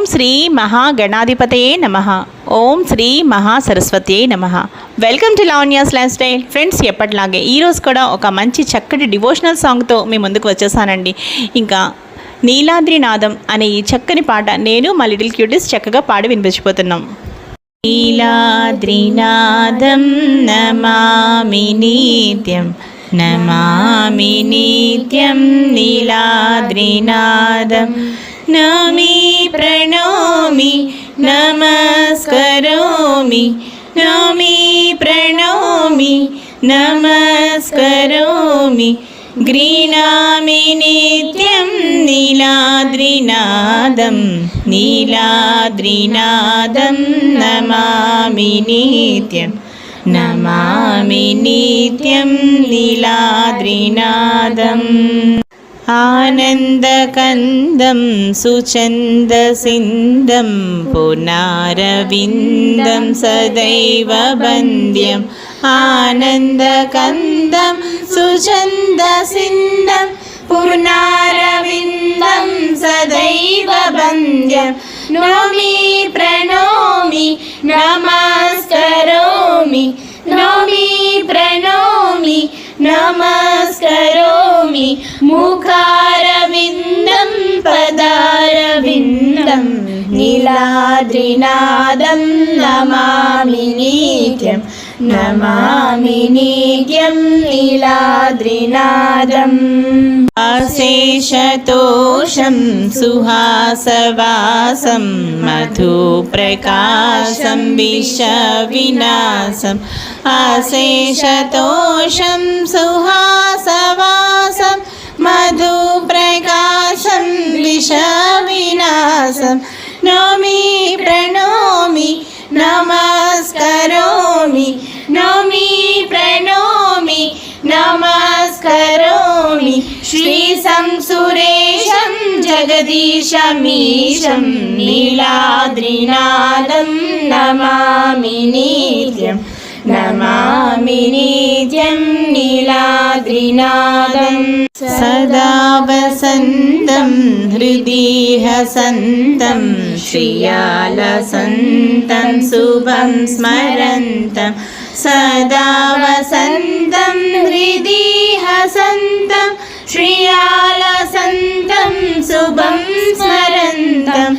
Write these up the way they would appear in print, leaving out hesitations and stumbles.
ఓం శ్రీ మహాగణాధిపతయే నమః. ఓం శ్రీ మహాసరస్వతియే నమః. Welcome to Lavanya's life style. Friends, ఎప్పటిలాగే ఈరోజు కూడా ఒక మంచి చక్కటి డివోషనల్ సాంగ్తో మీ ముందుకు వచ్చేసానండి. ఇంకా నీలాద్రినాదం అనే ఈ చక్కని పాట నేను మా లిటిల్ క్యూటీస్ చక్కగా పాడి వినిపించిపోతున్నాం. నీలాద్రినాదం నమామి నిత్యం, నమామి నిత్యం నీలాద్రినాదం. Nami ప్రణోమి నమస్కరోమి, Nami ప్రణోమి నమస్కరోమి. గృహ్ణామి నిత్యం నీలాద్రినాదం, నీలాద్రినాదం నమామి నిత్యం, నమామి నిత్యం నీలాద్రినాదం. ఆనందకందం సుచందసిందం పునారవిందం సదైవ వంద్యం. ఆనందకందం సుచందసిందం పునారవిందం సదైవ వంద్యం. నోమి ప్రణోమి నమస్కరోమి, నోమి ప్రణోమి నమస్కరోమి. ముఖారవిందం పదారవిందం నీలాద్రినాదం. నమామి నిత్యం, నమామి నిత్యం నీలాద్రినాదం. అశేషతోషం సుహాసవాసం మధుప్రకాశం విషవినాశం. అశేషతోషం సుహాసవాసం మధుప్రకాశం విషవినాశం. నోమి ప్రణోమి నమస్కరోమి, నోమి ప్రణోమి నమస్కరోమి. శ్రీ సంసురేశం జగదీశమీశం నీలాద్రినాదం. నమామి నిత్యం, నమామి నిత్యం నీలాద్రినాదం. సదా వసంతం హృది హసంతం శ్రియాలసంతం శుభం స్మరంతం. సదా వసంతం హృది హసంతం శ్రియాలసంతం శుభం స్మరంతం.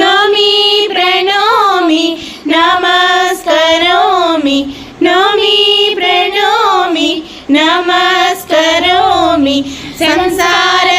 నోమి ప్రణోమి నమస్కరోమి, నోమి ప్రణోమి నమస్కరోమి. సంసార